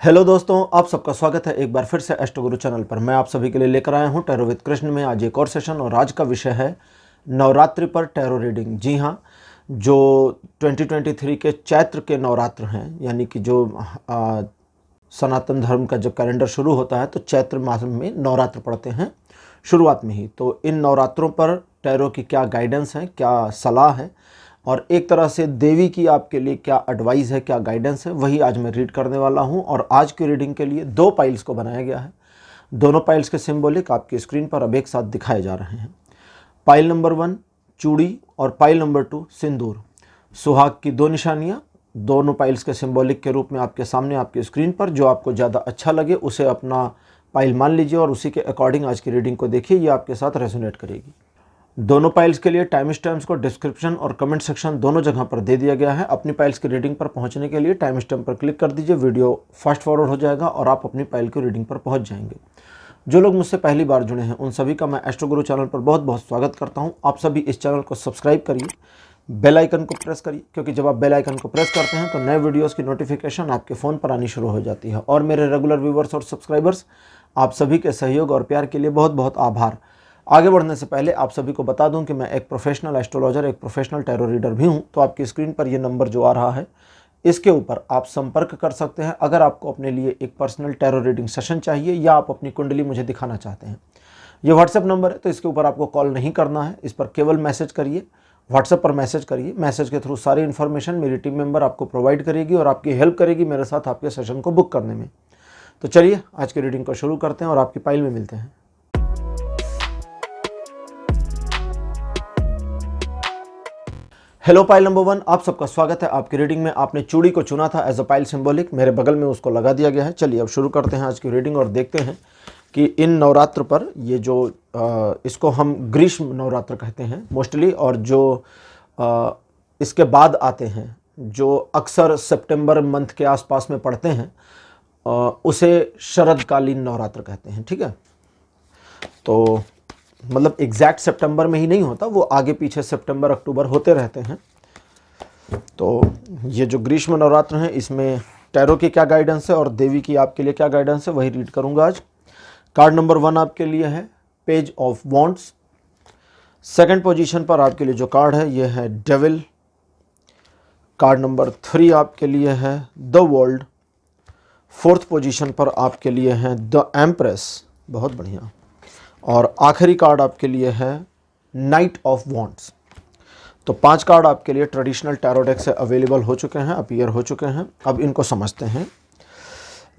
Hello दोस्तों, आप सबका स्वागत है एक बार फिर से एस्ट्रो गुरु चैनल पर। मैं आप सभी के लिए लेकर आया हूं टैरो विद कृष्ण में आज एक और सेशन। और आज का विषय है नवरात्रि पर टैरो रीडिंग। जी हां, जो 2023 के चैत्र के नवरात्र हैं, यानी कि जो सनातन धर्म का जब कैलेंडर शुरू होता है तो चैत्र मास में नवरात्र पड़ते हैं शुरुआत में ही। तो इन नवरात्रों पर टैरो की क्या गाइडेंस है, क्या सलाह है और एक तरह से देवी की आपके लिए क्या एडवाइस है, क्या गाइडेंस है, वही आज मैं रीड करने वाला हूं। और आज की रीडिंग के लिए दो पाइल्स को बनाया गया है। दोनों पाइल्स के सिंबॉलिक आपकी स्क्रीन पर अब एक साथ दिखाए जा रहे हैं। पाइल नंबर 1 चूड़ी और पाइल नंबर 2 सिंदूर। सुहाग की दो निशानियां दोनों पाइल्स के सिंबॉलिक के रूप में आपके सामने आपकी स्क्रीन पर। जो आपको ज़्यादा अच्छा लगे उसे अपना पाइल मान लीजिए और उसी के अकॉर्डिंग आज की रीडिंग को देखिए, ये आपके साथ रेजोनेट करेगी। दोनों पाइल्स के लिए टाइम स्टैम्प्स को डिस्क्रिप्शन और कमेंट सेक्शन दोनों जगह पर दे दिया गया है। अपनी पाइल्स की रीडिंग पर पहुंचने के लिए टाइम स्टैम्प पर क्लिक कर दीजिए, वीडियो फास्ट फॉरवर्ड हो जाएगा और आप अपनी पाइल की रीडिंग पर पहुंच जाएंगे। जो लोग मुझसे पहली बार जुड़े हैं उन सभी का मैं एस्ट्रो गुरु चैनल पर बहुत बहुत स्वागत करता हूं। आप सभी इस चैनल को सब्सक्राइब करिए, बेल आइकन को प्रेस करिए, क्योंकि जब आप बेल आइकन को प्रेस करते हैं तो नए वीडियोस की नोटिफिकेशन आपके फ़ोन पर आनी शुरू हो जाती है। और मेरे रेगुलर व्यूवर्स और सब्सक्राइबर्स, आप सभी के सहयोग और प्यार के लिए बहुत बहुत आभार। आगे बढ़ने से पहले आप सभी को बता दूं कि मैं एक प्रोफेशनल एस्ट्रोलॉजर, एक प्रोफेशनल टैरो रीडर भी हूं। तो आपकी स्क्रीन पर ये नंबर जो आ रहा है इसके ऊपर आप संपर्क कर सकते हैं अगर आपको अपने लिए एक पर्सनल टैरो रीडिंग सेशन चाहिए या आप अपनी कुंडली मुझे दिखाना चाहते हैं। ये व्हाट्सएप नंबर है, तो इसके ऊपर आपको कॉल नहीं करना है, इस पर केवल मैसेज करिए। व्हाट्सएप पर मैसेज करिए, मैसेज के थ्रू सारी इन्फॉर्मेशन मेरी टीम मेंबर आपको प्रोवाइड करेगी और आपकी हेल्प करेगी मेरे साथ आपके सेशन को बुक करने में। तो चलिए आज की रीडिंग को शुरू करते हैं और आपकी पाइल में मिलते हैं। हेलो पाइल नंबर 1, आप सबका स्वागत है आपकी रीडिंग में। आपने चूड़ी को चुना था एज अ पाइल सिंबॉलिक, मेरे बगल में उसको लगा दिया गया है। चलिए अब शुरू करते हैं आज की रीडिंग और देखते हैं कि इन नवरात्र पर ये जो इसको हम ग्रीष्म नवरात्र कहते हैं मोस्टली, और जो इसके बाद आते हैं जो अक्सर सितंबर मंथ के आसपास में पड़ते हैं उसे शरदकालीन नवरात्र कहते हैं। ठीक है, तो मतलब एग्जैक्ट सितंबर में ही नहीं होता, वो आगे पीछे सितंबर अक्टूबर होते रहते हैं। तो ये जो ग्रीष्म नवरात्र हैं इसमें टैरो की क्या गाइडेंस है और देवी की आपके लिए क्या गाइडेंस है वही रीड करूंगा आज। कार्ड नंबर 1 आपके लिए है page of wands. Second position पर आपके लिए जो कार्ड है ये है डेविल। कार्ड नंबर 3 आपके लिए है द वर्ल्ड। फोर्थ पोजीशन पर आपके लिए है द एम्प्रेस, बहुत बढ़िया। और आखिरी कार्ड आपके लिए है नाइट ऑफ वॉन्ड्स। तो 5 कार्ड आपके लिए ट्रेडिशनल टैरो डेक से अवेलेबल हो चुके हैं, अपीयर हो चुके हैं। अब इनको समझते हैं।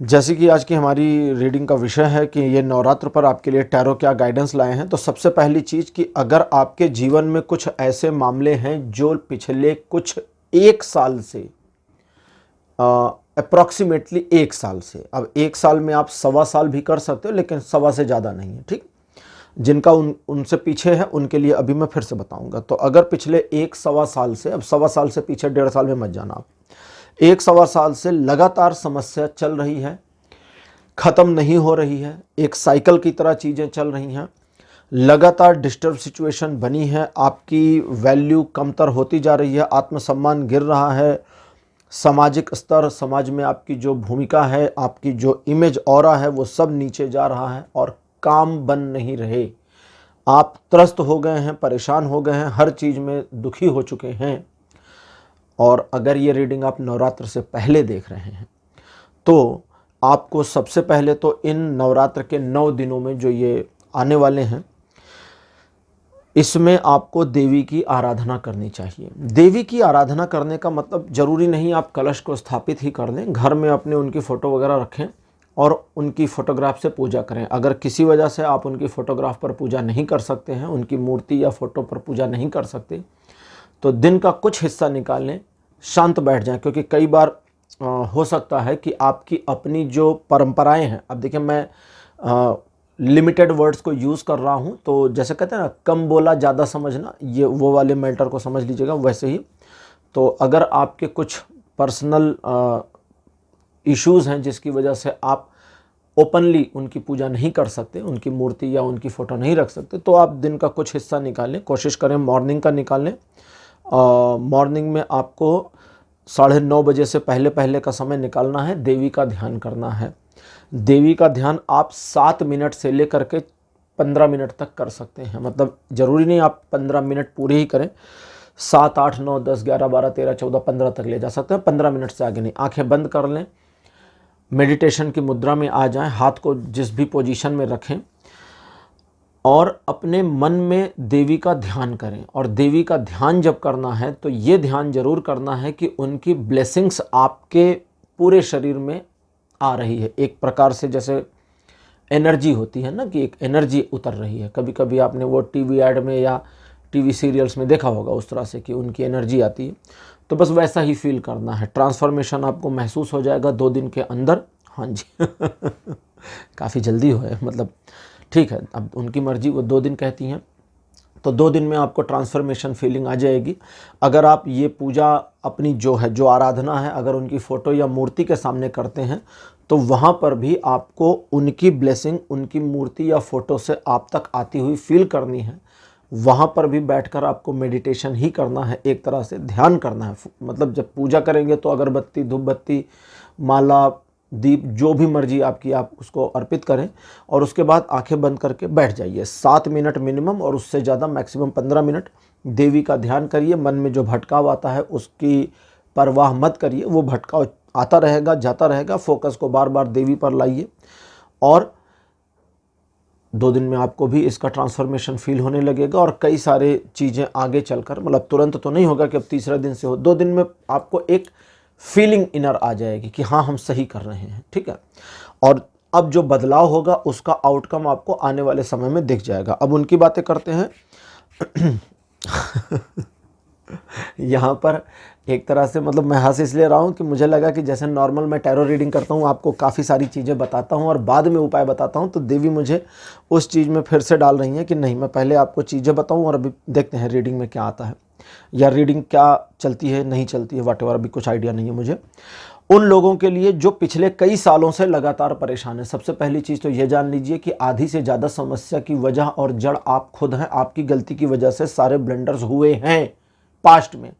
जैसे कि आज की हमारी रीडिंग का विषय है कि ये नवरात्र पर आपके लिए टैरो क्या गाइडेंस लाए हैं, तो सबसे पहली चीज़ कि अगर आपके जीवन में कुछ ऐसे मामले हैं जो पिछले कुछ 1 साल से अप्रॉक्सीमेटली 1 साल से, अब 1 साल में आप 1.25 साल भी कर सकते हो लेकिन 1.25 से ज़्यादा नहीं है। ठीक, जिनका उनसे पीछे है उनके लिए अभी मैं फिर से बताऊंगा। तो अगर पिछले 1.25 साल से, अब 1.25 साल से पीछे 1.5 साल में मत जाना आप, 1.25 साल से लगातार समस्या चल रही है, ख़त्म नहीं हो रही है, एक साइकिल की तरह चीज़ें चल रही हैं, लगातार डिस्टर्ब सिचुएशन बनी है, आपकी वैल्यू कमतर होती जा रही है, आत्मसम्मान गिर रहा है, सामाजिक स्तर, समाज में आपकी जो भूमिका है, आपकी जो इमेज ऑरा है वो सब नीचे जा रहा है और काम बन नहीं रहे। आप त्रस्त हो गए हैं, परेशान हो गए हैं, हर चीज़ में दुखी हो चुके हैं। और अगर ये रीडिंग आप नवरात्र से पहले देख रहे हैं तो आपको सबसे पहले तो इन नवरात्र के 9 दिनों में जो ये आने वाले हैं इसमें आपको देवी की आराधना करनी चाहिए। देवी की आराधना करने का मतलब ज़रूरी नहीं आप कलश को स्थापित ही कर दें, घर में अपने उनकी फ़ोटो वगैरह रखें और उनकी फ़ोटोग्राफ से पूजा करें। अगर किसी वजह से आप उनकी फ़ोटोग्राफ पर पूजा नहीं कर सकते हैं, उनकी मूर्ति या फ़ोटो पर पूजा नहीं कर सकते, तो दिन का कुछ हिस्सा निकाल लें, शांत बैठ जाएं। क्योंकि कई बार हो सकता है कि आपकी अपनी जो परंपराएं हैं, अब देखिए मैं लिमिटेड वर्ड्स को यूज़ कर रहा हूं, तो जैसे कहते हैं ना कम बोला ज़्यादा समझना, ये वो वाले मैटर को समझ लीजिएगा। वैसे ही तो अगर आपके कुछ पर्सनल इश्यूज़ हैं जिसकी वजह से आप ओपनली उनकी पूजा नहीं कर सकते, उनकी मूर्ति या उनकी फ़ोटो नहीं रख सकते, तो आप दिन का कुछ हिस्सा निकालें, कोशिश करें मॉर्निंग का निकालें। मॉर्निंग में आपको 9:30 बजे से पहले पहले का समय निकालना है, देवी का ध्यान करना है। देवी का ध्यान आप 7 मिनट से लेकर के 15 मिनट तक कर सकते हैं। मतलब ज़रूरी नहीं आप 15 मिनट पूरे ही करें, 7, 8, 9, 10, 11, 12, 13, 14, 15 तक ले जा सकते हैं, 15 मिनट से आगे नहीं। आंखें बंद कर लें, मेडिटेशन की मुद्रा में आ जाएं, हाथ को जिस भी पोजीशन में रखें और अपने मन में देवी का ध्यान करें। और देवी का ध्यान जब करना है तो ये ध्यान जरूर करना है कि उनकी ब्लेसिंग्स आपके पूरे शरीर में आ रही है। एक प्रकार से जैसे एनर्जी होती है ना, कि एक एनर्जी उतर रही है। कभी कभी आपने वो टीवी ऐड में या टीवी सीरियल्स में देखा होगा उस तरह से कि उनकी एनर्जी आती है, तो बस वैसा ही फील करना है। ट्रांसफॉर्मेशन आपको महसूस हो जाएगा 2 दिन के अंदर। हाँ जी काफ़ी जल्दी हो है, मतलब ठीक है, अब उनकी मर्जी, वो 2 दिन कहती हैं तो 2 दिन में आपको ट्रांसफॉर्मेशन फीलिंग आ जाएगी। अगर आप ये पूजा अपनी जो है, जो आराधना है, अगर उनकी फ़ोटो या मूर्ति के सामने करते हैं तो वहाँ पर भी आपको उनकी ब्लेसिंग, उनकी मूर्ति या फ़ोटो से आप तक आती हुई फील करनी है। वहाँ पर भी बैठकर आपको मेडिटेशन ही करना है, एक तरह से ध्यान करना है। मतलब जब पूजा करेंगे तो अगरबत्ती, धूप बत्ती, माला, दीप, जो भी मर्जी आपकी, आप उसको अर्पित करें और उसके बाद आंखें बंद करके बैठ जाइए। 7 मिनट मिनिमम और उससे ज़्यादा मैक्सिमम 15 मिनट देवी का ध्यान करिए। मन में जो भटकाव आता है उसकी परवाह मत करिए, वो भटकाव आता रहेगा, जाता रहेगा। फोकस को बार बार देवी पर लाइए और 2 दिन में आपको भी इसका ट्रांसफॉर्मेशन फील होने लगेगा। और कई सारे चीज़ें आगे चलकर, मतलब तुरंत तो नहीं होगा कि अब तीसरे दिन से हो, 2 दिन में आपको एक फीलिंग इनर आ जाएगी कि हाँ हम सही कर रहे हैं, ठीक है। और अब जो बदलाव होगा उसका आउटकम आपको आने वाले समय में दिख जाएगा। अब उनकी बातें करते हैं यहाँ पर एक तरह से, मतलब मैं हंस इसलिए रहा हूँ कि मुझे लगा कि जैसे नॉर्मल मैं टैरो रीडिंग करता हूँ, आपको काफ़ी सारी चीज़ें बताता हूँ और बाद में उपाय बताता हूँ, तो देवी मुझे उस चीज़ में फिर से डाल रही हैं कि नहीं, मैं पहले आपको चीज़ें बताऊँ और अभी देखते हैं रीडिंग में क्या आता है या रीडिंग क्या चलती है, नहीं चलती है, व्हाटएवर, अभी कुछ आइडिया नहीं है मुझे। उन लोगों के लिए जो पिछले कई सालों से लगातार परेशान है, सबसे पहली चीज़ तो ये जान लीजिए कि आधी से ज़्यादा समस्या की वजह और जड़ आप खुद हैं। आपकी गलती की वजह से सारे ब्लंडर्स हुए हैं पास्ट में,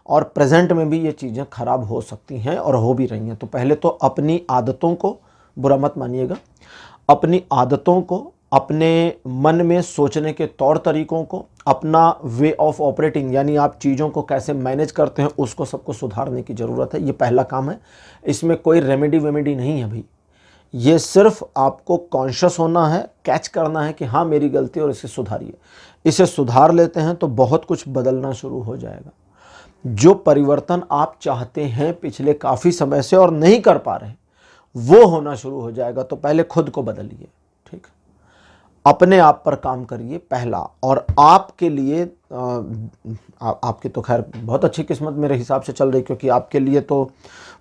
और प्रेजेंट में भी ये चीज़ें खराब हो सकती हैं और हो भी रही हैं। तो पहले तो अपनी आदतों को, बुरा मत मानिएगा, अपनी आदतों को, अपने मन में सोचने के तौर तरीकों को, अपना वे ऑफ ऑपरेटिंग, यानी आप चीज़ों को कैसे मैनेज करते हैं, उसको सबको सुधारने की ज़रूरत है। ये पहला काम है। इसमें कोई रेमेडी वेमेडी नहीं है भाई, ये सिर्फ आपको कॉन्शियस होना है, कैच करना है कि हाँ मेरी गलती, और इसे सुधारिए। इसे सुधार लेते हैं तो बहुत कुछ बदलना शुरू हो जाएगा। जो परिवर्तन आप चाहते हैं पिछले काफ़ी समय से और नहीं कर पा रहे, वो होना शुरू हो जाएगा। तो पहले खुद को बदलिए, ठीक, अपने आप पर काम करिए पहला। और आपके लिए आपकी तो खैर बहुत अच्छी किस्मत मेरे हिसाब से चल रही, क्योंकि आपके लिए तो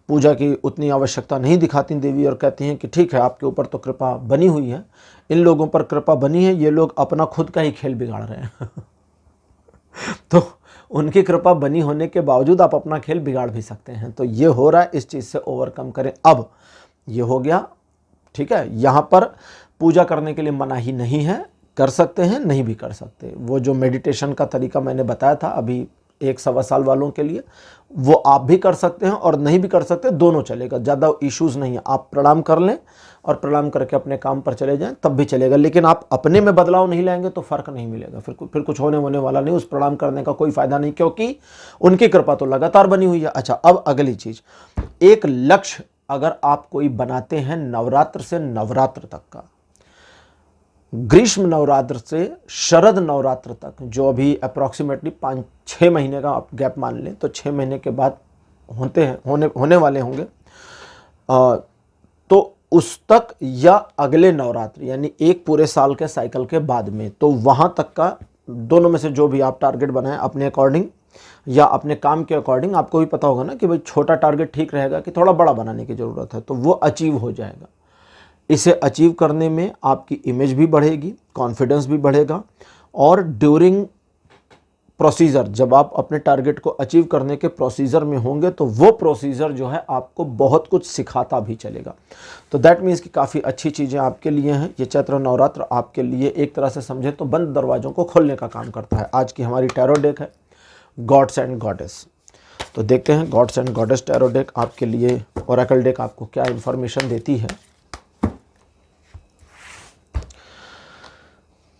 पूजा की उतनी आवश्यकता नहीं दिखाती देवी, और कहती हैं कि ठीक है आपके ऊपर तो कृपा बनी हुई है, इन लोगों पर कृपा बनी है, ये लोग अपना खुद का ही खेल बिगाड़ रहे हैं तो उनकी कृपा बनी होने के बावजूद आप अपना खेल बिगाड़ भी सकते हैं। तो ये हो रहा है, इस चीज़ से ओवरकम करें। अब ये हो गया, ठीक है। यहाँ पर पूजा करने के लिए मनाही नहीं है, कर सकते हैं, नहीं भी कर सकते। वो जो मेडिटेशन का तरीका मैंने बताया था अभी 1-1.25 साल वालों के लिए, वो आप भी कर सकते हैं और नहीं भी कर सकते, दोनों चलेगा, ज़्यादा इश्यूज़ नहीं है। आप प्रणाम कर लें और प्रणाम करके अपने काम पर चले जाएं, तब भी चलेगा। लेकिन आप अपने में बदलाव नहीं लाएंगे तो फ़र्क नहीं मिलेगा, फिर कुछ होने वाला नहीं। उस प्रणाम करने का कोई फ़ायदा नहीं, क्योंकि उनकी कृपा तो लगातार बनी हुई है। अच्छा, अब अगली चीज़, एक लक्ष्य अगर आप कोई बनाते हैं नवरात्र से नवरात्र तक का, ग्रीष्म नवरात्र से शरद नवरात्र तक, जो अभी अप्रॉक्सीमेटली 5-6 महीने का आप गैप मान लें, तो 6 महीने के बाद होने वाले होंगे, तो उस तक या अगले नवरात्र, यानी एक पूरे साल के साइकिल के बाद में, तो वहाँ तक का दोनों में से जो भी आप टारगेट बनाएं अपने अकॉर्डिंग या अपने काम के अकॉर्डिंग। आपको भी पता होगा ना कि भाई छोटा टारगेट ठीक रहेगा कि थोड़ा बड़ा बनाने की ज़रूरत है, तो वो अचीव हो जाएगा। इसे अचीव करने में आपकी इमेज भी बढ़ेगी, कॉन्फिडेंस भी बढ़ेगा, और ड्यूरिंग प्रोसीजर, जब आप अपने टारगेट को अचीव करने के प्रोसीजर में होंगे, तो वो प्रोसीजर जो है आपको बहुत कुछ सिखाता भी चलेगा। तो दैट मीन्स कि काफ़ी अच्छी चीज़ें आपके लिए हैं। ये चैत्र नवरात्र आपके लिए एक तरह से समझे तो बंद दरवाज़ों को खोलने का काम करता है। आज की हमारी टैरो डेक है गॉड्स एंड गॉडेस। तो देखते हैं gods and goddess tarot deck आपके लिए, ओरेकल डेक आपको क्या इंफॉर्मेशन देती है।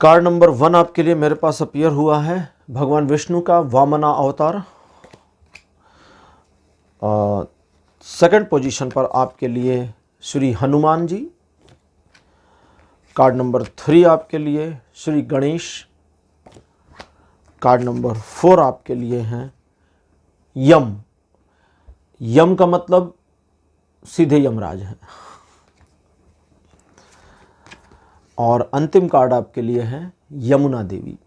कार्ड नंबर 1 आपके लिए मेरे पास अपीयर हुआ है भगवान विष्णु का वामना अवतार। सेकंड पोजीशन पर आपके लिए श्री हनुमान जी। कार्ड नंबर 3 आपके लिए श्री गणेश। कार्ड नंबर 4 आपके लिए हैं यम। यम का मतलब सीधे यमराज है। और अंतिम कार्ड आपके लिए है यमुना देवी।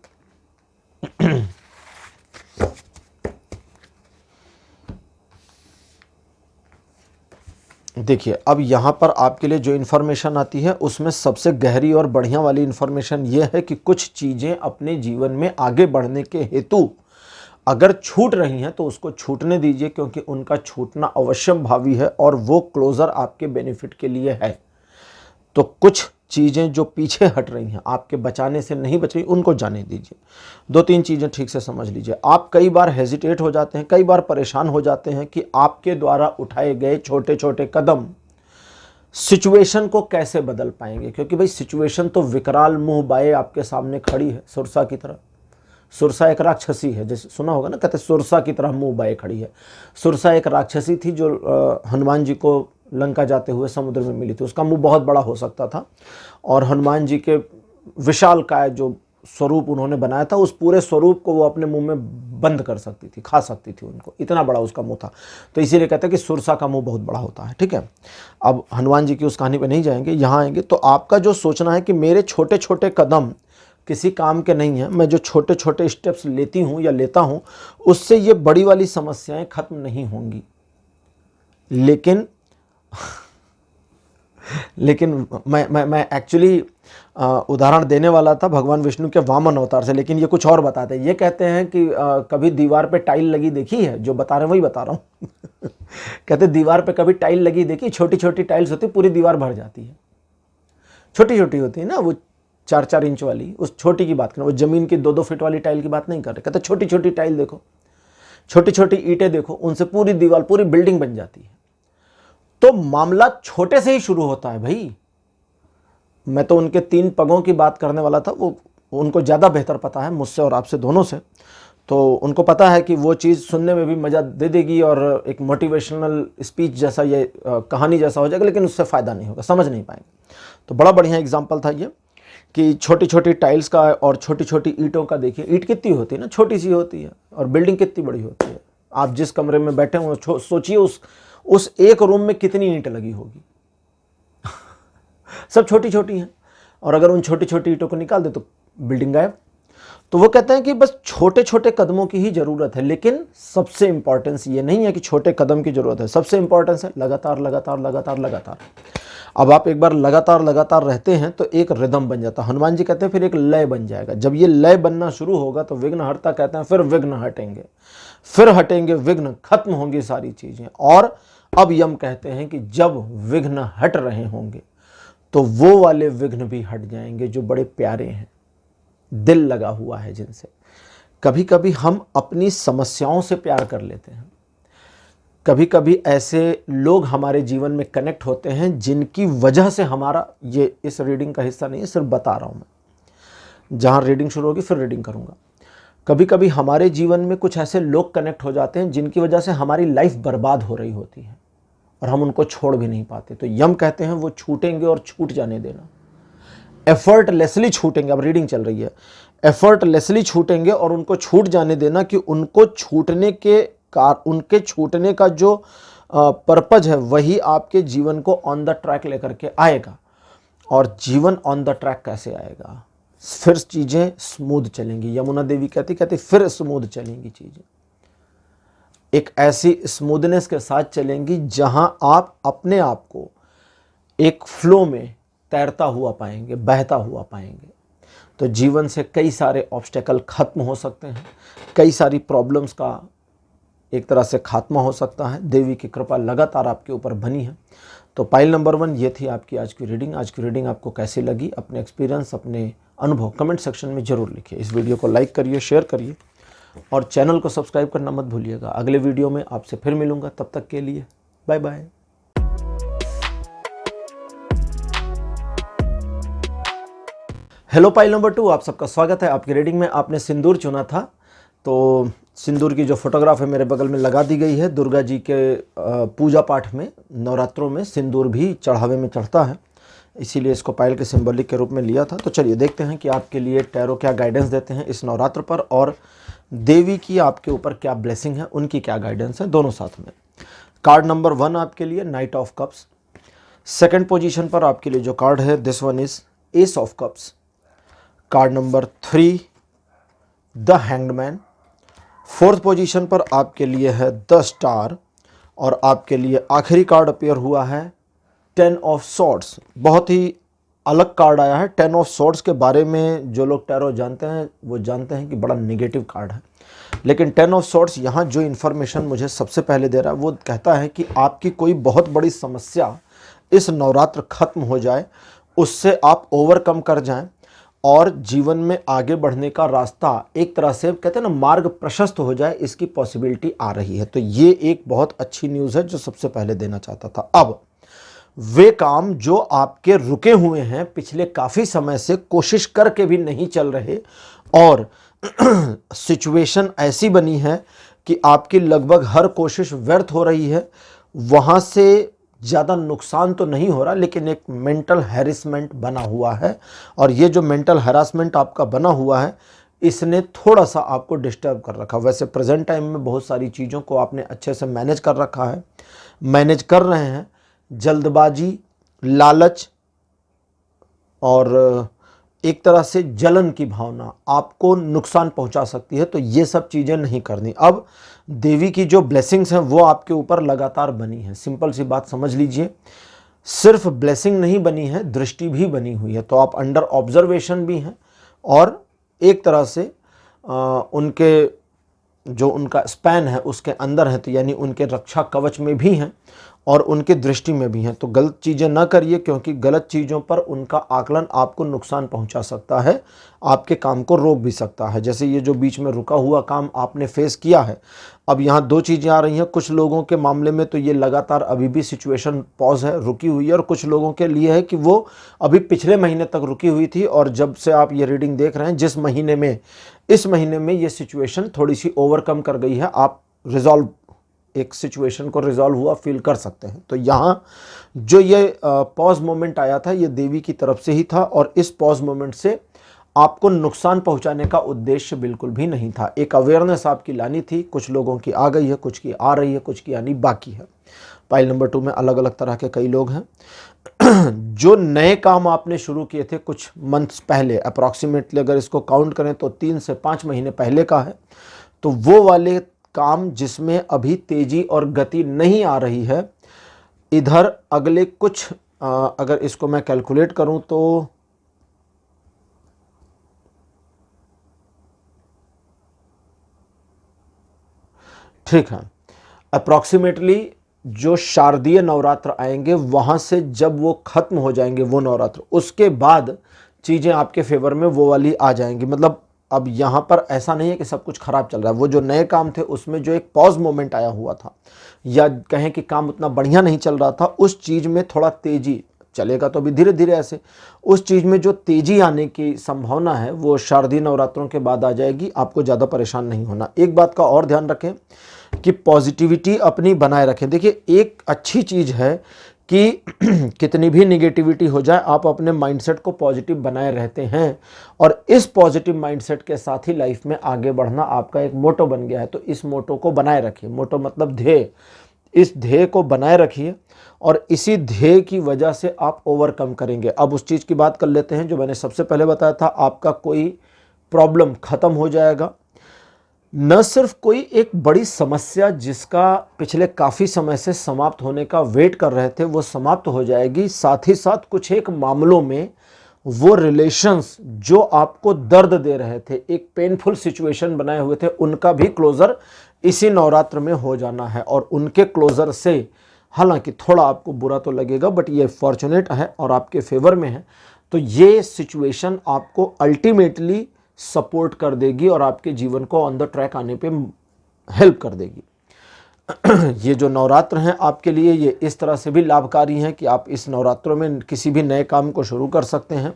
देखिए, अब यहाँ पर आपके लिए जो इन्फॉर्मेशन आती है उसमें सबसे गहरी और बढ़िया वाली इन्फॉर्मेशन ये है कि कुछ चीज़ें अपने जीवन में आगे बढ़ने के हेतु अगर छूट रही हैं तो उसको छूटने दीजिए, क्योंकि उनका छूटना अवश्यम भावी है और वो क्लोज़र आपके बेनिफिट के लिए है। तो कुछ चीज़ें जो पीछे हट रही हैं, आपके बचाने से नहीं बच रही, उनको जाने दीजिए। 2-3 चीज़ें ठीक से समझ लीजिए। आप कई बार हेजिटेट हो जाते हैं, कई बार परेशान हो जाते हैं कि आपके द्वारा उठाए गए छोटे छोटे कदम सिचुएशन को कैसे बदल पाएंगे, क्योंकि भाई सिचुएशन तो विकराल मुंह बाए आपके सामने खड़ी है, सुरसा की तरह। सुरसा एक राक्षसी है, जैसे सुना होगा ना, कहते सुरसा की तरह मुंह बाए खड़ी है। सुरसा एक राक्षसी थी जो हनुमान जी को लंका जाते हुए समुद्र में मिली थी। उसका मुंह बहुत बड़ा हो सकता था और हनुमान जी के विशाल काय जो स्वरूप उन्होंने बनाया था, उस पूरे स्वरूप को वो अपने मुंह में बंद कर सकती थी, खा सकती थी उनको, इतना बड़ा उसका मुंह था। तो इसीलिए कहते हैं कि सुरसा का मुंह बहुत बड़ा होता है। ठीक है, अब हनुमान जी की उस कहानी पे नहीं जाएंगे, यहाँ आएंगे। तो आपका जो सोचना है कि मेरे छोटे छोटे कदम किसी काम के नहीं हैं, मैं जो छोटे छोटे स्टेप्स लेती हूँ या लेता हूँ उससे ये बड़ी वाली समस्याएं खत्म नहीं होंगी। लेकिन मैं एक्चुअली उदाहरण देने वाला था भगवान विष्णु के वामन अवतार से, लेकिन ये कुछ और बताते हैं। ये कहते हैं कि कभी दीवार पे टाइल लगी देखी है, जो बता रहे हैं वही बता रहा हूँ। कहते दीवार पे कभी टाइल लगी देखी, छोटी छोटी टाइल्स होती, पूरी दीवार भर जाती है। छोटी छोटी होती है ना, वो 4-4 इंच वाली, उस छोटी की बात करें, वो जमीन की 2-2 फीट वाली टाइल की बात नहीं कर रहे। कहते छोटी छोटी टाइल देखो, छोटी छोटी ईंटें देखो, उनसे पूरी दीवार, पूरी बिल्डिंग बन जाती है। तो मामला छोटे से ही शुरू होता है भाई। मैं तो उनके 3 पगों की बात करने वाला था, वो उनको ज़्यादा बेहतर पता है मुझसे और आपसे दोनों से। तो उनको पता है कि वो चीज़ सुनने में भी मज़ा दे देगी और एक मोटिवेशनल स्पीच जैसा, ये कहानी जैसा हो जाएगा, लेकिन उससे फ़ायदा नहीं होगा, समझ नहीं पाएंगे। तो बड़ा बढ़िया एग्जाम्पल था ये कि छोटी छोटी टाइल्स का और छोटी छोटी ईंटों का। देखिए ईंट कितनी होती है ना, छोटी सी होती है, और बिल्डिंग कितनी बड़ी होती है। आप जिस कमरे में बैठे हो सोचिए उस एक रूम में कितनी ईंट लगी होगी। सब छोटी छोटी हैं, और अगर उन छोटी छोटी ईंटों को निकाल दे तो बिल्डिंग गायब। तो वो कहते हैं कि बस छोटे छोटे कदमों की ही ज़रूरत है, लेकिन सबसे इंपॉर्टेंस ये नहीं है कि छोटे कदम की ज़रूरत है, सबसे इंपॉर्टेंस है लगातार लगातार लगातार लगातार। अब आप एक बार लगातार लगातार रहते हैं तो एक रिदम बन जाता है। हनुमान जी कहते हैं फिर एक लय बन जाएगा। जब ये लय बनना शुरू होगा तो विघ्नहर्ता कहते हैं फिर विघ्न हटेंगे, फिर हटेंगे विघ्न, खत्म होंगी सारी चीज़ें। और अब यम कहते हैं कि जब विघ्न हट रहे होंगे तो वो वाले विघ्न भी हट जाएंगे जो बड़े प्यारे हैं, दिल लगा हुआ है जिनसे। कभी कभी हम अपनी समस्याओं से प्यार कर लेते हैं, कभी कभी ऐसे लोग हमारे जीवन में कनेक्ट होते हैं जिनकी वजह से हमारा, ये इस रीडिंग का हिस्सा नहीं है, सिर्फ बता रहा हूँ मैं, जहाँ रीडिंग शुरू होगी फिर रीडिंग करूँगा। कभी कभी हमारे जीवन में कुछ ऐसे लोग कनेक्ट हो जाते हैं जिनकी वजह से हमारी लाइफ बर्बाद हो रही होती है और हम उनको छोड़ भी नहीं पाते। तो यम कहते हैं वो छूटेंगे और छूट जाने देना, एफर्टलेसली छूटेंगे। अब रीडिंग चल रही है, एफर्टलेसली छूटेंगे और उनको छूट जाने देना कि उनको उनके छूटने का जो पर्पज है वही आपके जीवन को ऑन द ट्रैक लेकर के आएगा। और जीवन ऑन द ट्रैक कैसे आएगा? फिर चीज़ें स्मूथ चलेंगी। यमुना देवी कहती फिर स्मूथ चलेंगी चीज़ें, एक ऐसी स्मूथनेस के साथ चलेंगी जहां आप अपने आप को एक फ्लो में तैरता हुआ पाएंगे, बहता हुआ पाएंगे। तो जीवन से कई सारे ऑब्स्टेकल खत्म हो सकते हैं, कई सारी प्रॉब्लम्स का एक तरह से खात्मा हो सकता है। देवी की कृपा लगातार आपके ऊपर बनी है। तो पाइल नंबर 1 ये थी आपकी आज की रीडिंग। आज की रीडिंग आपको कैसी लगी? अपने एक्सपीरियंस, अपने अनुभव कमेंट सेक्शन में ज़रूर लिखिए। इस वीडियो को लाइक करिए, शेयर करिए और चैनल को सब्सक्राइब करना मत भूलिएगा। अगले वीडियो में आपसे फिर मिलूंगा, तब तक के लिए bye bye. Hello pile number 2, आप सबका स्वागत है। आपकी रीडिंग में आपने सिंदूर चुना था, तो सिंदूर की जो फोटोग्राफ है मेरे बगल में लगा दी गई है। दुर्गा जी के पूजा पाठ में, नवरात्रों में सिंदूर भी चढ़ावे में चढ़ता है, इसीलिए इसको पायल के सिंबलिक के रूप में लिया था। तो चलिए देखते हैं कि आपके लिए टैरो क्या गाइडेंस देते हैं इस नवरात्र पर, और देवी की आपके ऊपर क्या ब्लेसिंग है, उनकी क्या गाइडेंस है, दोनों साथ में। कार्ड नंबर 1 आपके लिए night of cups. Second position पर आपके लिए जो कार्ड है, this one is S of cups. Card number 3 the hanged man. Fourth position पर आपके लिए है द स्टार, और आपके लिए आखिरी कार्ड अपीयर हुआ है 10 ऑफ सॉर्ड्स। बहुत ही अलग कार्ड आया है। 10 ऑफ सॉर्ड्स के बारे में जो लोग टैरो जानते हैं वो जानते हैं कि बड़ा निगेटिव कार्ड है, लेकिन 10 ऑफ सॉर्ड्स यहाँ जो इन्फॉर्मेशन मुझे सबसे पहले दे रहा है वो कहता है कि आपकी कोई बहुत बड़ी समस्या इस नवरात्र खत्म हो जाए, उससे आप ओवरकम कर जाएं और जीवन में आगे बढ़ने का रास्ता एक तरह से कहते हैं ना, मार्ग प्रशस्त हो जाए, इसकी पॉसिबिलिटी आ रही है। तो ये एक बहुत अच्छी न्यूज़ है जो सबसे पहले देना चाहता था। अब वे काम जो आपके रुके हुए हैं, पिछले काफ़ी समय से कोशिश करके भी नहीं चल रहे, और सिचुएशन ऐसी बनी है कि आपकी लगभग हर कोशिश व्यर्थ हो रही है, वहाँ से ज़्यादा नुकसान तो नहीं हो रहा, लेकिन एक मेंटल हैरेसमेंट बना हुआ है। और ये जो मेंटल हैरासमेंट आपका बना हुआ है, इसने थोड़ा सा आपको डिस्टर्ब कर रखा। वैसे प्रेजेंट टाइम में बहुत सारी चीज़ों को आपने अच्छे से मैनेज कर रखा है, मैनेज कर रहे हैं। जल्दबाजी, लालच और एक तरह से जलन की भावना आपको नुकसान पहुंचा सकती है, तो ये सब चीज़ें नहीं करनी। अब देवी की जो ब्लेसिंग्स हैं वो आपके ऊपर लगातार बनी है। सिंपल सी बात समझ लीजिए, सिर्फ ब्लेसिंग नहीं बनी है, दृष्टि भी बनी हुई है। तो आप अंडर ऑब्जर्वेशन भी हैं, और एक तरह से उनके जो उनका स्पैन है उसके अंदर है, तो यानी उनके रक्षा कवच में भी हैं और उनकी दृष्टि में भी हैं। तो गलत चीज़ें ना करिए, क्योंकि गलत चीज़ों पर उनका आकलन आपको नुकसान पहुंचा सकता है, आपके काम को रोक भी सकता है। जैसे ये जो बीच में रुका हुआ काम आपने फेस किया है, अब यहाँ 2 चीज़ें आ रही हैं। कुछ लोगों के मामले में तो ये लगातार अभी भी सिचुएशन पॉज है, रुकी हुई है, और कुछ लोगों के लिए है कि वो अभी पिछले महीने तक रुकी हुई थी, और जब से आप ये रीडिंग देख रहे हैं, जिस महीने में, इस महीने में ये सिचुएशन थोड़ी सी ओवरकम कर गई है। आप रिजॉल्व, एक सिचुएशन को रिजॉल्व हुआ फील कर सकते हैं। तो यहाँ जो ये पॉज मोमेंट आया था, ये देवी की तरफ से ही था, और इस पॉज मोमेंट से आपको नुकसान पहुंचाने का उद्देश्य बिल्कुल भी नहीं था। एक अवेयरनेस आपकी लानी थी। कुछ लोगों की आ गई है, कुछ की आ रही है, कुछ की आनी बाकी है। पाइल नंबर 2 में अलग अलग तरह के कई लोग हैं। जो नए काम आपने शुरू किए थे कुछ मंथ्स पहले, अप्रॉक्सीमेटली अगर इसको काउंट करें तो 3 से 5 महीने पहले का है, तो वो वाले काम जिसमें अभी तेजी और गति नहीं आ रही है, इधर अगले कुछ अगर इसको मैं कैलकुलेट करूं तो ठीक है, अप्रॉक्सीमेटली जो शारदीय नवरात्र आएंगे, वहाँ से जब वो खत्म हो जाएंगे वो नवरात्र, उसके बाद चीज़ें आपके फेवर में वो वाली आ जाएंगी। मतलब अब यहाँ पर ऐसा नहीं है कि सब कुछ खराब चल रहा है। वो जो नए काम थे उसमें जो एक पॉज मोमेंट आया हुआ था, या कहें कि काम उतना बढ़िया नहीं चल रहा था, उस चीज़ में थोड़ा तेज़ी चलेगा, तो अभी धीरे धीरे ऐसे उस चीज़ में जो तेज़ी आने की संभावना है वो शारदीय नवरात्रों के बाद आ जाएगी। आपको ज़्यादा परेशान नहीं होना। एक बात का और ध्यान रखें कि पॉजिटिविटी अपनी बनाए रखें। देखिए, एक अच्छी चीज़ है कि कितनी भी निगेटिविटी हो जाए, आप अपने माइंडसेट को पॉजिटिव बनाए रहते हैं, और इस पॉजिटिव माइंडसेट के साथ ही लाइफ में आगे बढ़ना आपका एक मोटो बन गया है। तो इस मोटो को बनाए रखिए। मोटो मतलब ध्येय। इस ध्येय को बनाए रखिए, और इसी ध्येय की वजह से आप ओवरकम करेंगे। अब उस चीज़ की बात कर लेते हैं जो मैंने सबसे पहले बताया था। आपका कोई प्रॉब्लम ख़त्म हो जाएगा। न सिर्फ कोई एक बड़ी समस्या जिसका पिछले काफ़ी समय से समाप्त होने का वेट कर रहे थे, वो समाप्त हो जाएगी। साथ ही साथ कुछ एक मामलों में वो रिलेशंस जो आपको दर्द दे रहे थे, एक पेनफुल सिचुएशन बनाए हुए थे, उनका भी क्लोज़र इसी नवरात्र में हो जाना है। और उनके क्लोज़र से हालांकि थोड़ा आपको बुरा तो लगेगा, बट ये फॉर्चुनेट है और आपके फेवर में है। तो ये सिचुएशन आपको अल्टीमेटली सपोर्ट कर देगी और आपके जीवन को ऑन द ट्रैक आने पे हेल्प कर देगी। ये जो नवरात्र हैं आपके लिए ये इस तरह से भी लाभकारी हैं कि आप इस नवरात्रों में किसी भी नए काम को शुरू कर सकते हैं,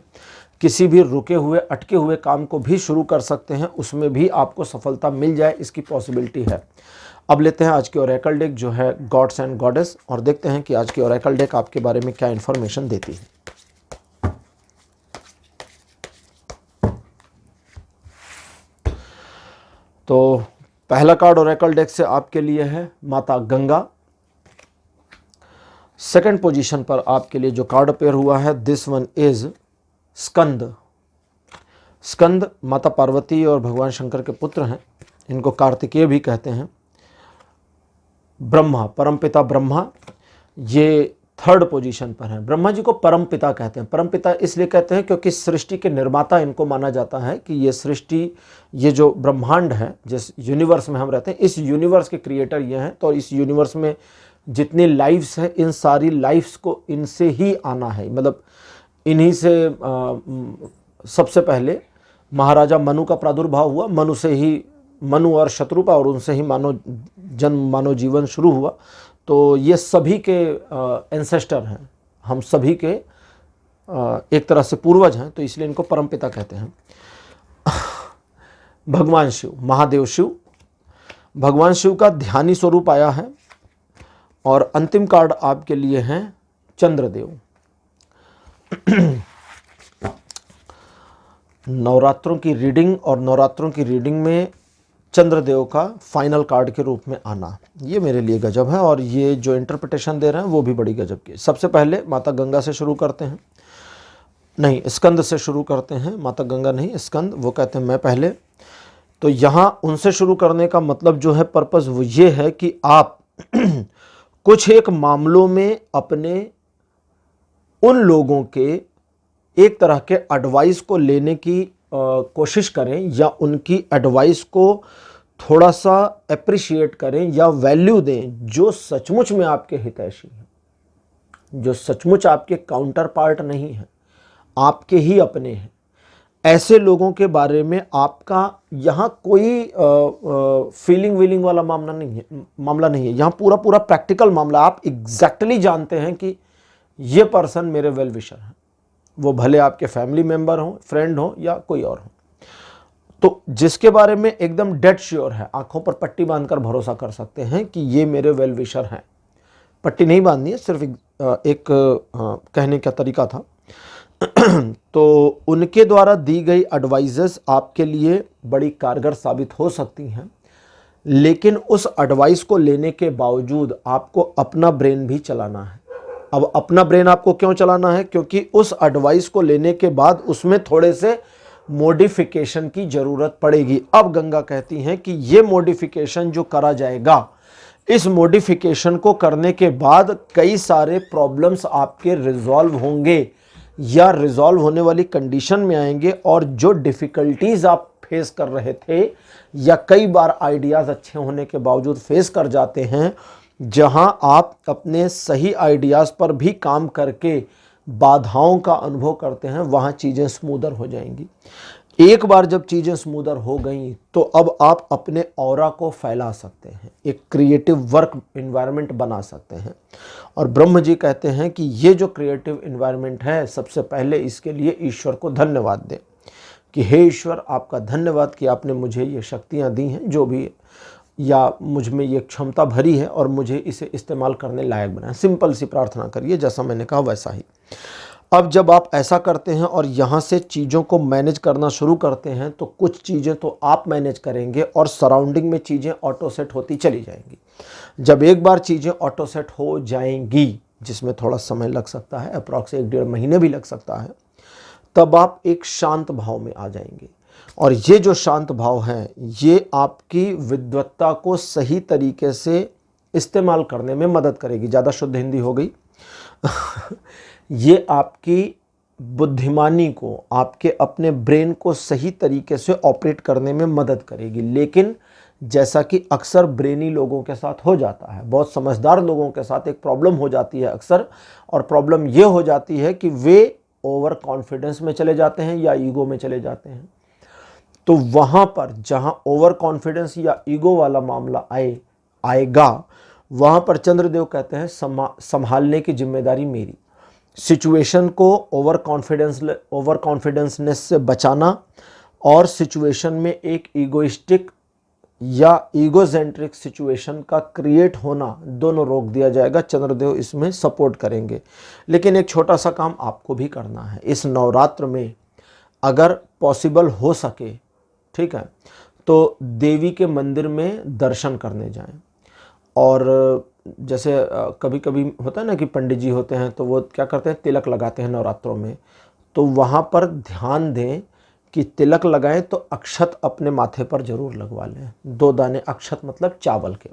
किसी भी रुके हुए अटके हुए काम को भी शुरू कर सकते हैं, उसमें भी आपको सफलता मिल जाए इसकी पॉसिबिलिटी है। अब लेते हैं आज की ओरेकल डेक जो है गॉड्स एंड गॉडेस, और देखते हैं कि आज की ओरेकल डेक आपके बारे में क्या इन्फॉर्मेशन देती है। तो पहला कार्ड ओरेकल डेक से आपके लिए है माता गंगा। सेकंड पोजीशन पर आपके लिए जो कार्ड अपेयर हुआ है दिस वन इज स्कंद। स्कंद माता पार्वती और भगवान शंकर के पुत्र हैं, इनको कार्तिकेय भी कहते हैं। ब्रह्मा, परमपिता ब्रह्मा, ये थर्ड पोजीशन पर हैं। ब्रह्मा जी को परमपिता कहते हैं। परमपिता इसलिए कहते हैं क्योंकि सृष्टि के निर्माता इनको माना जाता है कि ये सृष्टि, ये जो ब्रह्मांड है, जिस यूनिवर्स में हम रहते हैं, इस यूनिवर्स के क्रिएटर ये हैं। तो इस यूनिवर्स में जितनी लाइफ्स हैं, इन सारी लाइफ्स को इनसे ही आना है। मतलब इन्हीं से सबसे पहले महाराजा मनु का प्रादुर्भाव हुआ, मनु से ही, मनु और शत्रुपा, और उनसे ही मानव जन्म, मानव जीवन शुरू हुआ। तो ये सभी के एंसेस्टर हैं, हम सभी के एक तरह से पूर्वज हैं, तो इसलिए इनको परमपिता कहते हैं। भगवान शिव, महादेव शिव, भगवान शिव का ध्यानी स्वरूप आया है। और अंतिम कार्ड आपके लिए हैं चंद्रदेव। नवरात्रों की रीडिंग, और नवरात्रों की रीडिंग में चंद्रदेव का फाइनल कार्ड के रूप में आना, ये मेरे लिए गजब है। और ये जो इंटरप्रिटेशन दे रहे हैं वो भी बड़ी गजब की। सबसे पहले माता गंगा से शुरू करते हैं, नहीं स्कंद से शुरू करते हैं, माता गंगा नहीं स्कंद, वो कहते हैं मैं पहले। तो यहाँ उनसे शुरू करने का मतलब जो है पर्पस वो ये है कि आप कुछ एक मामलों में अपने उन लोगों के एक तरह के एडवाइस को लेने की कोशिश करें, या उनकी एडवाइस को थोड़ा सा अप्रिशिएट करें या वैल्यू दें, जो सचमुच में आपके हितैषी हैं, जो सचमुच आपके काउंटर पार्ट नहीं हैं, आपके ही अपने हैं। ऐसे लोगों के बारे में आपका यहाँ कोई फीलिंग वीलिंग वाला मामला नहीं है। यहाँ पूरा पूरा प्रैक्टिकल मामला, आप एग्जैक्टली जानते हैं कि ये पर्सन मेरे वेल विशर हैं, वो भले आपके फैमिली मेंबर हों, फ्रेंड हों या कोई और हो। तो जिसके बारे में एकदम डेड श्योर है, आंखों पर पट्टी बांधकर भरोसा कर सकते हैं कि ये मेरे वेल विशर हैं। पट्टी नहीं बांधनी है, सिर्फ एक कहने का तरीका था। तो उनके द्वारा दी गई एडवाइजेस आपके लिए बड़ी कारगर साबित हो सकती हैं, लेकिन उस एडवाइस को लेने के बावजूद आपको अपना ब्रेन भी चलाना है। अब अपना ब्रेन आपको क्यों चलाना है? क्योंकि उस एडवाइस को लेने के बाद उसमें थोड़े से मॉडिफिकेशन की ज़रूरत पड़ेगी। अब गंगा कहती हैं कि ये मॉडिफिकेशन जो करा जाएगा, इस मॉडिफिकेशन को करने के बाद कई सारे प्रॉब्लम्स आपके रिजॉल्व होंगे या रिजॉल्व होने वाली कंडीशन में आएंगे, और जो डिफ़िकल्टीज़ आप फेस कर रहे थे या कई बार आइडियाज़ अच्छे होने के बावजूद फेस कर जाते हैं, जहां आप अपने सही आइडियाज़ पर भी काम करके बाधाओं का अनुभव करते हैं, वहां चीज़ें स्मूदर हो जाएंगी। एक बार जब चीज़ें स्मूदर हो गई तो अब आप अपने ऑरा को फैला सकते हैं, एक क्रिएटिव वर्क एनवायरनमेंट बना सकते हैं। और ब्रह्म जी कहते हैं कि ये जो क्रिएटिव एनवायरनमेंट है, सबसे पहले इसके लिए ईश्वर को धन्यवाद दें कि हे ईश्वर, आपका धन्यवाद कि आपने मुझे ये शक्तियाँ दी हैं, जो भी या मुझ में ये क्षमता भरी है, और मुझे इसे इस्तेमाल करने लायक बनाए। सिंपल सी प्रार्थना करिए, जैसा मैंने कहा वैसा ही। अब जब आप ऐसा करते हैं और यहाँ से चीज़ों को मैनेज करना शुरू करते हैं, तो कुछ चीज़ें तो आप मैनेज करेंगे और सराउंडिंग में चीज़ें ऑटो सेट होती चली जाएंगी। जब एक बार चीज़ें ऑटो सेट हो जाएंगी, जिसमें थोड़ा समय लग सकता है, अप्रॉक्स 1-1.5 महीने भी लग सकता है, तब आप एक शांत भाव में आ जाएंगे। और ये जो शांत भाव है, ये आपकी विद्वत्ता को सही तरीके से इस्तेमाल करने में मदद करेगी। ज़्यादा शुद्ध हिंदी हो गई। ये आपकी बुद्धिमानी को, आपके अपने ब्रेन को सही तरीके से ऑपरेट करने में मदद करेगी। लेकिन जैसा कि अक्सर ब्रेनी लोगों के साथ हो जाता है, बहुत समझदार लोगों के साथ एक प्रॉब्लम हो जाती है अक्सर, और प्रॉब्लम ये हो जाती है कि वे ओवर कॉन्फिडेंस में चले जाते हैं या ईगो में चले जाते हैं। तो वहाँ पर जहाँ ओवर कॉन्फिडेंस या ईगो वाला मामला आएगा, वहाँ पर चंद्रदेव कहते हैं संभालने की जिम्मेदारी मेरी। सिचुएशन को ओवर कॉन्फिडेंसनेस से बचाना और सिचुएशन में एक ईगोइस्टिक या ईगोसेंट्रिक सिचुएशन का क्रिएट होना, दोनों रोक दिया जाएगा। चंद्रदेव इसमें सपोर्ट करेंगे। लेकिन एक छोटा सा काम आपको भी करना है इस नवरात्र में, अगर पॉसिबल हो सके, ठीक है, तो देवी के मंदिर में दर्शन करने जाएं। और जैसे कभी कभी होता है ना कि पंडित जी होते हैं तो वो क्या करते हैं, तिलक लगाते हैं नवरात्रों में, तो वहाँ पर ध्यान दें कि तिलक लगाएं तो अक्षत अपने माथे पर जरूर लगवा लें, 2 दाने अक्षत मतलब चावल के।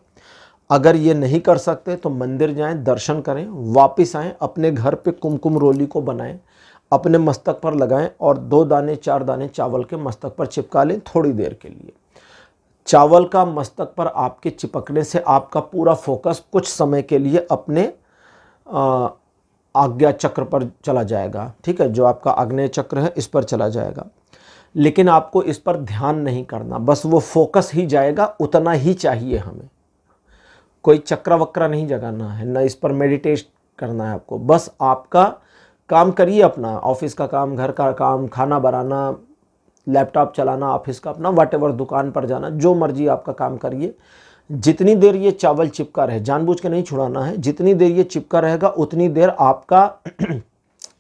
अगर ये नहीं कर सकते तो मंदिर जाएं, दर्शन करें, वापस आएं, अपने घर पे कुमकुम रोली को बनाएं, अपने मस्तक पर लगाएं और 2 दाने 4 दाने चावल के मस्तक पर चिपका लें थोड़ी देर के लिए। चावल का मस्तक पर आपके चिपकने से आपका पूरा फोकस कुछ समय के लिए अपने आज्ञा चक्र पर चला जाएगा, ठीक है, जो आपका आग्नेय चक्र है इस पर चला जाएगा। लेकिन आपको इस पर ध्यान नहीं करना, बस वो फोकस ही जाएगा, उतना ही चाहिए हमें। कोई चक्रा वक्रा नहीं जगाना है, ना इस पर मेडिटेट करना है आपको। बस आपका काम करिए अपना, ऑफिस का काम, घर का काम, खाना बनाना, लैपटॉप चलाना, ऑफिस का अपना व्हाटएवर, दुकान पर जाना, जो मर्जी आपका काम करिए। जितनी देर ये चावल चिपका रहे, जानबूझ के नहीं छुड़ाना है, जितनी देर ये चिपका रहेगा उतनी देर आपका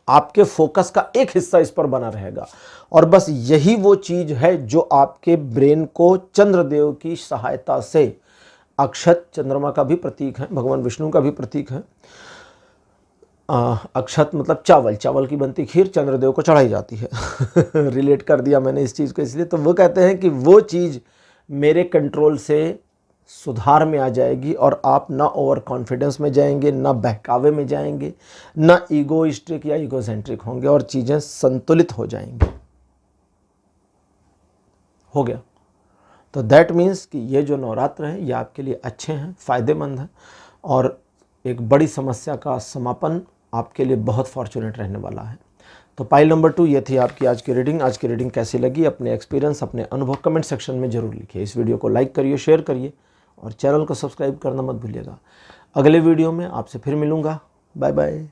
आपके फोकस का एक हिस्सा इस पर बना रहेगा। और बस यही वो चीज है जो आपके ब्रेन को चंद्रदेव की सहायता से, अक्षत चंद्रमा का भी प्रतीक है, भगवान विष्णु का भी प्रतीक है। अक्षत मतलब चावल, चावल की बनती खीर चंद्रदेव को चढ़ाई जाती है। रिलेट कर दिया मैंने इस चीज़ को इसलिए। तो वो कहते हैं कि वो चीज़ मेरे कंट्रोल से सुधार में आ जाएगी और आप ना ओवर कॉन्फिडेंस में जाएंगे, ना बहकावे में जाएंगे, ना ईगोइस्टिक या ईगोसेंट्रिक होंगे और चीज़ें संतुलित हो जाएंगी। हो गया। तो दैट मीन्स कि ये जो नवरात्र हैं ये आपके लिए अच्छे हैं, फ़ायदेमंद हैं और एक बड़ी समस्या का समापन आपके लिए बहुत फॉर्चुनेट रहने वाला है। तो पाइल नंबर 2 ये थी आपकी आज की रीडिंग। आज की रीडिंग कैसी लगी, अपने एक्सपीरियंस, अपने अनुभव कमेंट सेक्शन में जरूर लिखिए। इस वीडियो को लाइक करिए, शेयर करिए और चैनल को सब्सक्राइब करना मत भूलिएगा। अगले वीडियो में आपसे फिर मिलूँगा। Bye bye.